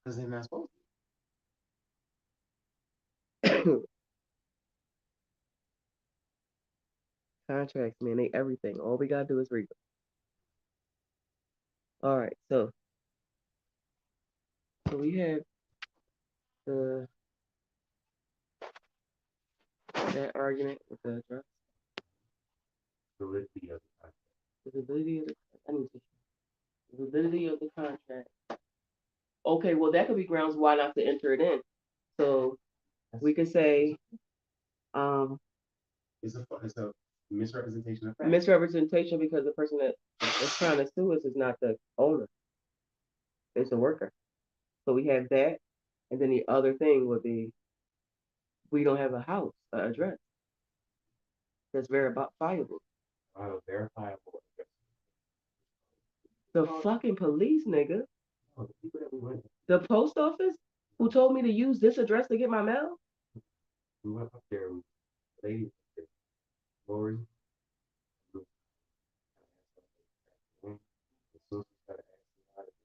Because they're not supposed Contracts, man, they everything. All we gotta do is read them. All right, so we have the that argument with the address, to validity of the contract. the validity of the I need to the validity of the contract. Okay, well that could be grounds why not to enter it in. So we could say um, It's a misrepresentation of fact. misrepresentation because the person that is trying to sue us is not the owner, it's the worker. So we have that, and then the other thing would be we don't have a house, address that's verifiable. Verifiable address. The fucking police, nigga. Oh, the people that we went, The post office who told me to use this address to get my mail. we went up there. Lady, Lori, we as soon as we started asking how to start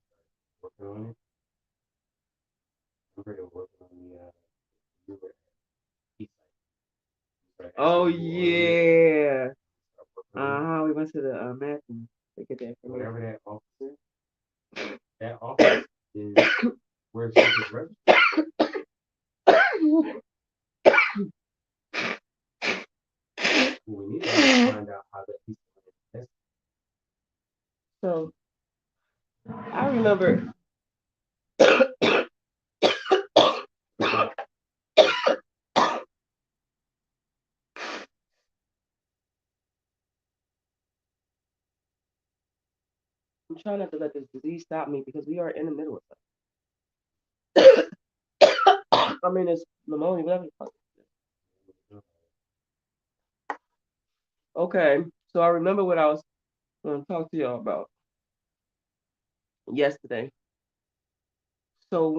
working on it, remember they were working on the we were at East Side. We started Oh asking people earlier. yeah. Start working on it. We went to the Matthew to get that Whatever information. that office is, that office is where it's supposed to register. What we need to do is find out how that piece of land So I remember I'm trying not to let this disease stop me because we are in the middle of something. I mean, it's pneumonia, whatever the fuck. is. Okay, so I remember what I was going to talk to y'all about yesterday. So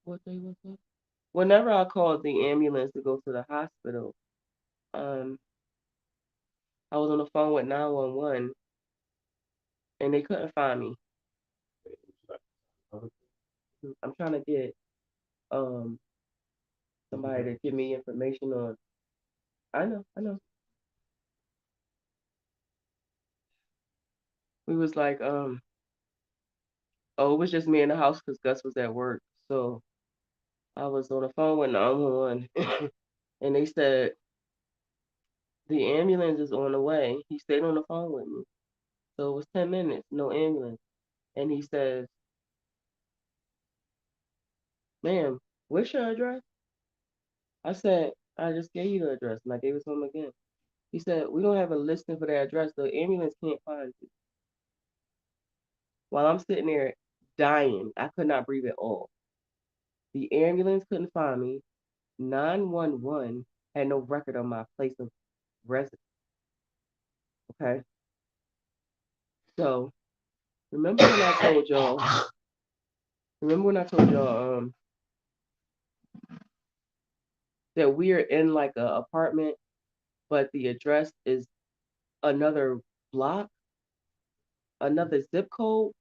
what day was it? Whenever I called the ambulance to go to the hospital, um, I was on the phone with 911 and they couldn't find me. I'm trying to get um somebody to give me information on. I know. We was like, oh, it was just me in the house because Gus was at work. So I was on the phone with 911 and they said the ambulance is on the way. He stayed on the phone with me. So it was 10 minutes, no ambulance. And he says, ma'am, what's your address? I said, I just gave you the address and I gave it to him again. He said, we don't have a listing for the address. The ambulance can't find you. While I'm sitting there dying, I could not breathe at all. The ambulance couldn't find me. 911 had no record of my place of residence. Okay. So remember when I told y'all, remember when I told y'all that we are in like a apartment, but the address is another block, another zip code?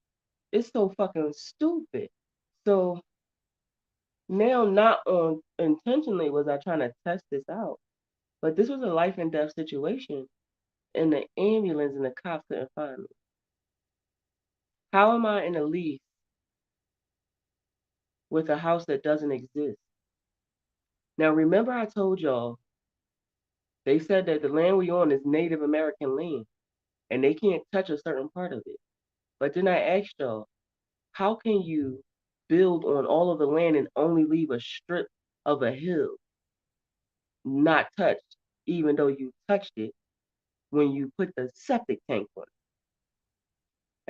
It's so fucking stupid. So now, not on intentionally was I trying to test this out, but this was a life and death situation, and the ambulance and the cops couldn't find me. How am I in a lease with a house that doesn't exist? Now, remember I told y'all they said that the land we on is Native American land, and they can't touch a certain part of it. But then I asked y'all, how can you build on all of the land and only leave a strip of a hill not touched, even though you touched it when you put the septic tank on it?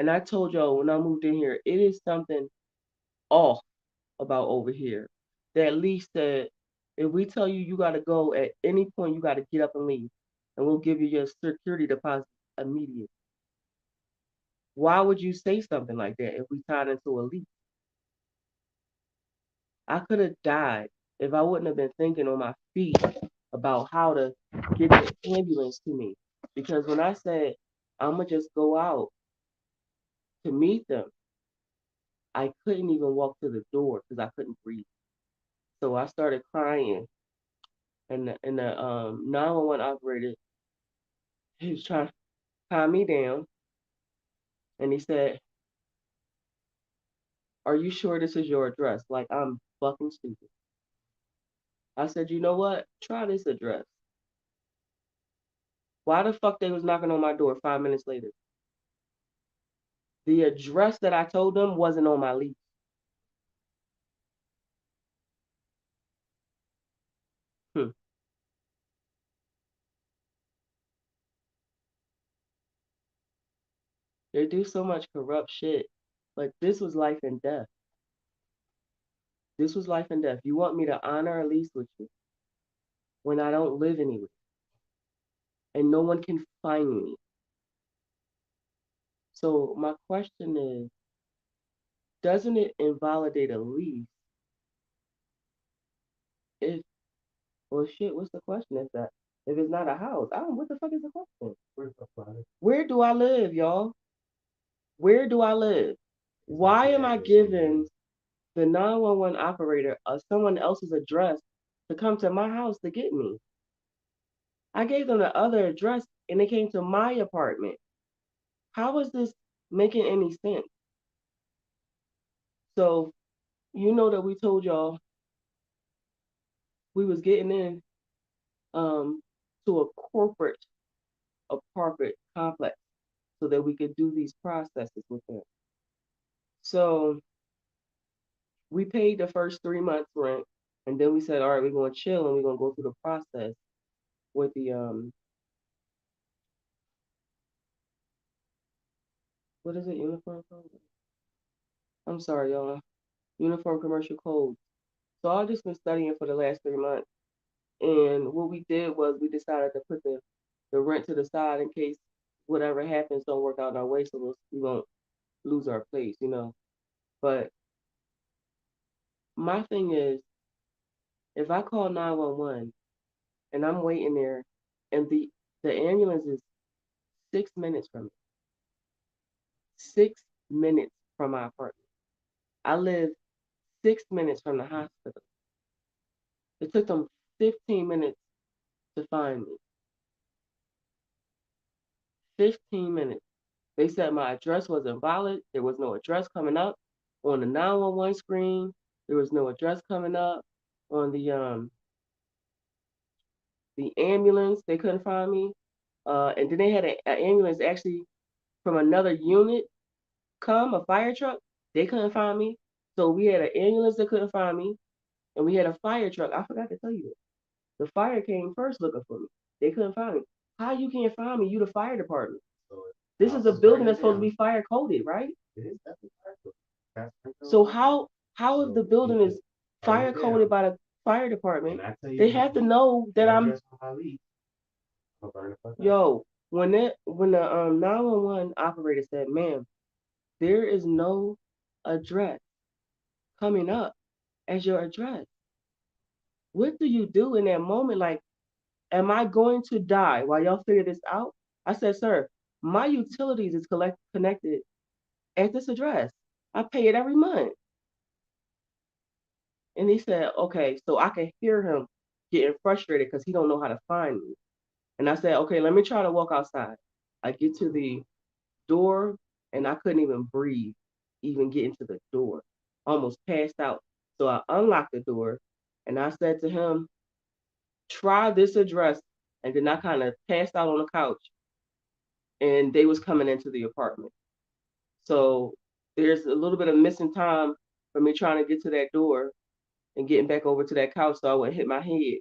And I told y'all when I moved in here, it is something off about over here. That lease said, if we tell you you got to go at any point, you got to get up and leave, and we'll give you your security deposit immediately. Why would you say something like that if we tied into a lease? I could have died if I wouldn't have been thinking on my feet about how to get the ambulance to me. Because when I said I'm gonna just go out to meet them, I couldn't even walk to the door because I couldn't breathe. So I started crying, and the 911 operator, he was trying to calm me down, and he said, "Are you sure this is your address?" Like I'm fucking stupid. I said, "You know what? Try this address." Why the fuck they was knocking on my door 5 minutes later? The address that I told them wasn't on my lease. Hmm. They do so much corrupt shit. But this was life and death. This was life and death. You want me to honor a lease with you when I don't live anywhere and no one can find me? So my question is, doesn't it invalidate a lease if, well shit, what's the question if that if it's not a house? I don't, what the fuck is the question? Where do I live, y'all? Where do I live? Why am I giving the 911 operator someone else's address to come to my house to get me? I gave them the other address and they came to my apartment. How is this making any sense? So you know that we told y'all we was getting in um to a corporate apartment complex so that we could do these processes with them. So we paid the first 3 months rent, and then we said, all right, we're gonna chill and we're gonna go through the process with the what is it, uniform code? I'm sorry, y'all. Uniform commercial code. So I've just been studying for the last 3 months. And what we did was we decided to put the rent to the side in case whatever happens don't work out in our way, so we won't lose our place, you know. But my thing is, if I call 911 and I'm waiting there, and the ambulance is 6 minutes from me, 6 minutes from my apartment. I live 6 minutes from the hospital. It took them 15 minutes to find me. 15 minutes. They said my address wasn't valid. There was no address coming up on the 911 screen. There was no address coming up on the ambulance. They couldn't find me. And then they had an ambulance actually from another unit come, a fire truck. They couldn't find me. So we had an ambulance that couldn't find me, and we had a fire truck. I forgot to tell you this. The fire came first looking for me. They couldn't find me. How you can't find me? You the fire department. This is a building that's supposed to be fire coded, right? So how if the building is fire coded by the fire department, they have to know that I'm yo. When the 911 operator said, "Ma'am, there is no address coming up as your address," what do you do in that moment? Like, am I going to die while y'all figure this out? I said, "Sir, my utilities is connected at this address. I pay it every month." And he said, okay, so I can hear him getting frustrated because he don't know how to find me. And I said, okay, let me try to walk outside. I get to the door and I couldn't even breathe, even get into the door. Almost passed out. So I unlocked the door and I said to him, try this address. And then I kind of passed out on the couch and they was coming into the apartment. So there's a little bit of missing time for me trying to get to that door and getting back over to that couch so I wouldn't hit my head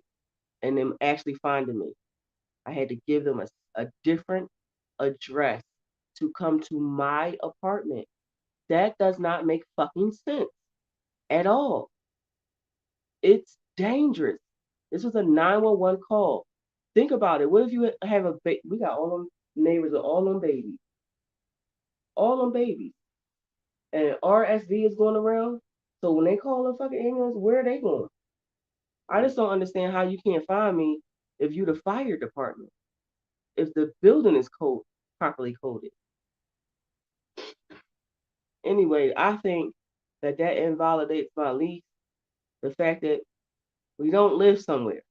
and them actually finding me. I had to give them a different address to come to my apartment. That does not make fucking sense at all. It's dangerous. This was a 911 call. Think about it. What if you have a baby? We got all them neighbors with all them babies. All them babies. And RSV is going around. So when they call a fucking ambulance, where are they going? I just don't understand how you can't find me if you the fire department. If the building is properly coded. Anyway, I think that invalidates my lease. The fact that we don't live somewhere.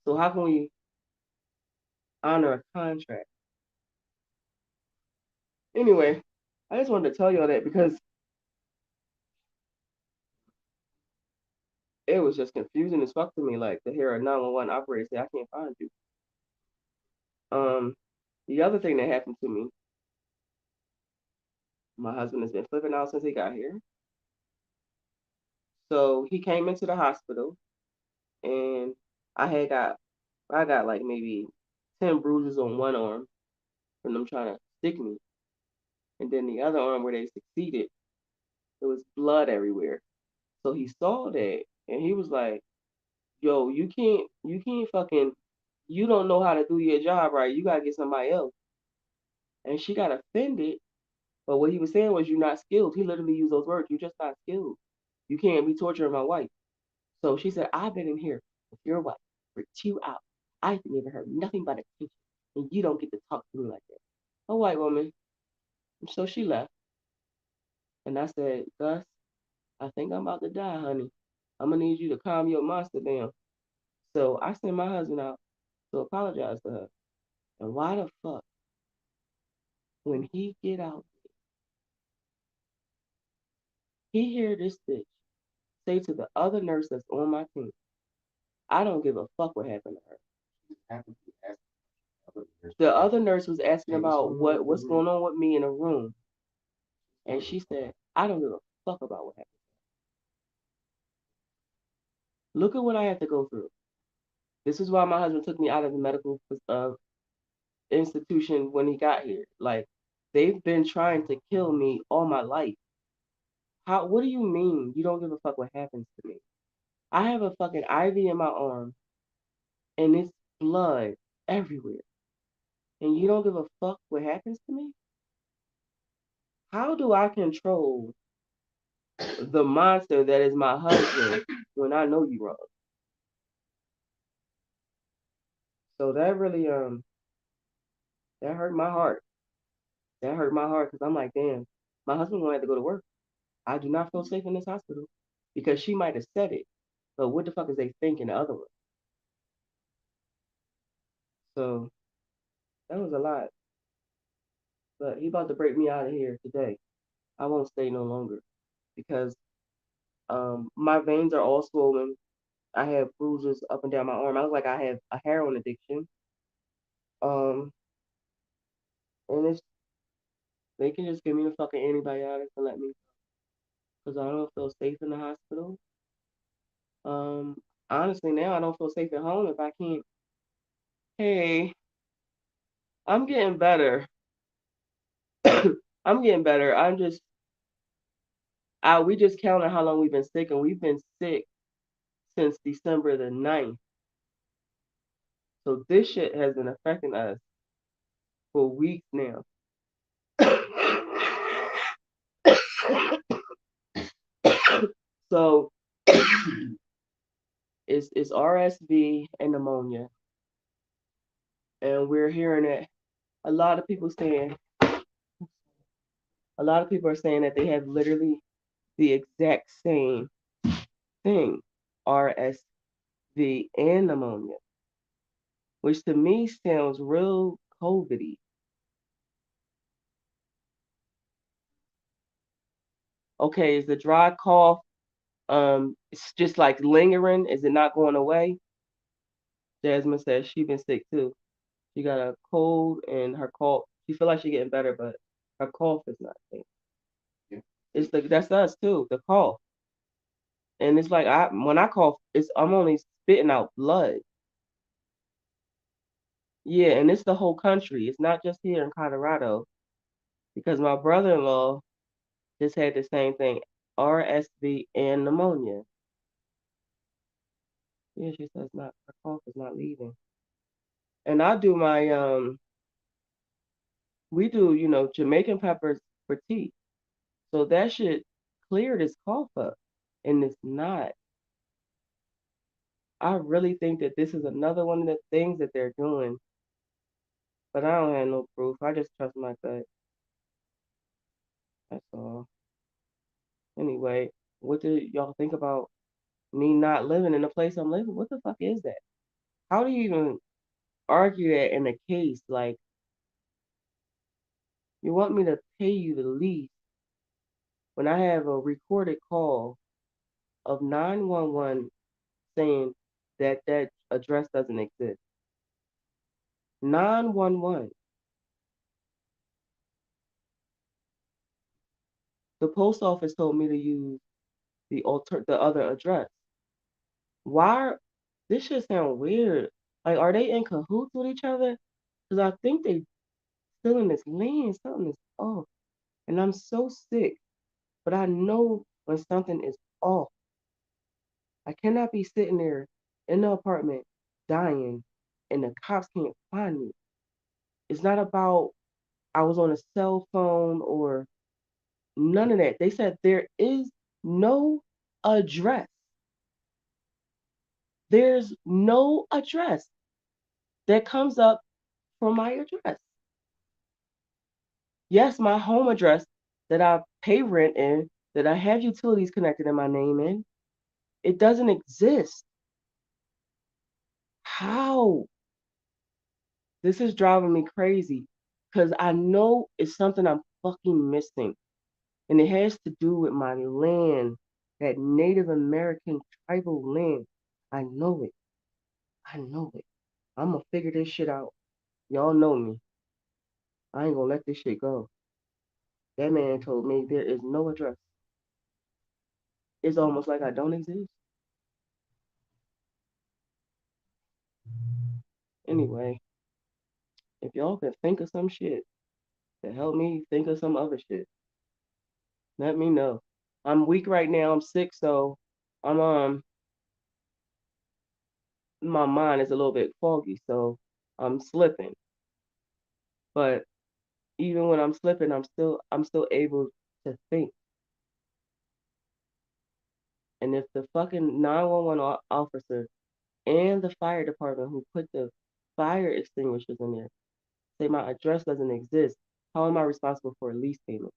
So how can we honor a contract? Anyway, I just wanted to tell y'all that because it was just confusing as fuck to me. Like to hear a 911 operator say, "I can't find you." The other thing that happened to me, my husband has been flipping out since he got here. So he came into the hospital, and I got like maybe 10 bruises on one arm from them trying to stick me, and then the other arm where they succeeded, there was blood everywhere. So he saw that, and he was like, "Yo, you can't fucking, you don't know how to do your job right. You gotta get somebody else." And she got offended. But what he was saying was, "You're not skilled." He literally used those words. "You're just not skilled. You can't be torturing my wife." So she said, "I've been in here with your wife for 2 hours. I've never heard nothing but attention, and you don't get to talk to me like that." A white woman. And so she left. And I said, "Gus, I think I'm about to die, honey. I'm gonna need you to calm your monster down." So I sent my husband out to apologize to her. And why the fuck, when he get out, he hear this bitch say to the other nurse that's on my team, "I don't give a fuck what happened to her." Happened to ask The other nurse was asking about what's going on with me in the room, and she said, "I don't give a fuck about what happened." Look at what I had to go through. This is why my husband took me out of the medical institution when he got here. Like, they've been trying to kill me all my life. How? What do you mean you don't give a fuck what happens to me? I have a fucking IV in my arm, and it's blood everywhere, and you don't give a fuck what happens to me? How do I control the monster that is my husband when I know you wrong? So that really that hurt my heart. That hurt my heart because I'm like, damn, my husband gonna have to go to work. I do not feel safe in this hospital because she might have said it, but what the fuck is they thinking the other one? So that was a lot. But he about to break me out of here today. I won't stay no longer because my veins are all swollen. I have bruises up and down my arm. I look like I have a heroin addiction. Um, and it's they can just give me a fucking antibiotics and let me because I don't feel safe in the hospital. Um, honestly, now I don't feel safe at home if I can't. Hey, I'm getting better. I'm getting better. We just counted how long we've been sick, and we've been sick since December the 9th. So this shit has been affecting us for weeks now. So it's RSV and pneumonia, and we're hearing it. A lot of people saying, a lot of people are saying that they have literally the exact same thing, RSV and pneumonia, which to me sounds real COVID-y. Okay, is the dry cough it's just like lingering? Is it not going away? Jasmine says she been sick too. She got a cold and her cough. She feel like she getting better, but her cough is not there. Yeah. It's that's us too, the cough. And it's like when I cough, I'm only spitting out blood. Yeah, and it's the whole country. It's not just here in Colorado because my brother-in-law just had the same thing, RSV and pneumonia. Yeah, she says not her cough is not leaving. And I do my we do, Jamaican peppers for tea. So that should clear this cough up. And it's not. I really think that this is another one of the things that they're doing, but I don't have no proof. I just trust my gut. That's all. Anyway, what do y'all think about me not living in the place I'm living? What the fuck is that? How do you even argue that in a case? Like, you want me to pay you the lease when I have a recorded call of 911 saying that that address doesn't exist? 911. The post office told me to use the other address. Why? This shit sound weird. Like, are they in cahoots with each other? Because I think they still in this land. Something is off, and I'm so sick. But I know when something is off. I cannot be sitting there in the apartment dying, and the cops can't find me. It's not about I was on a cell phone or none of that. They said there is no address. There's no address that comes up for my address. Yes, my home address that I pay rent in, that I have utilities connected in my name in, it doesn't exist. How? This is driving me crazy because I know it's something I'm fucking missing. And it has to do with my land, that Native American tribal land. I know it. I know it. I'm going to figure this shit out. Y'all know me. I ain't going to let this shit go. That man told me there is no address. It's almost like I don't exist. Anyway, if y'all can think of some shit to help me think of some other shit, let me know. I'm weak right now. I'm sick, so I'm my mind is a little bit foggy, so I'm slipping. But even when I'm slipping, I'm still able to think. And if the fucking 911 officer and the fire department who put the fire extinguishers in there say my address doesn't exist, how am I responsible for a lease payment?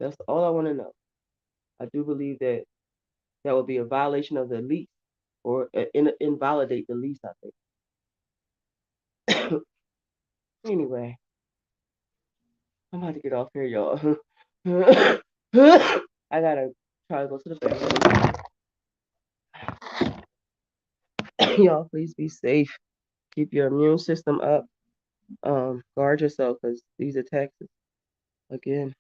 That's all I want to know. I do believe that that would be a violation of the lease or invalidate the lease, I think. Anyway, I'm about to get off here, y'all. I gotta try to go to the bathroom. Y'all, please be safe. Keep your immune system up. Guard yourself because these attacks, again,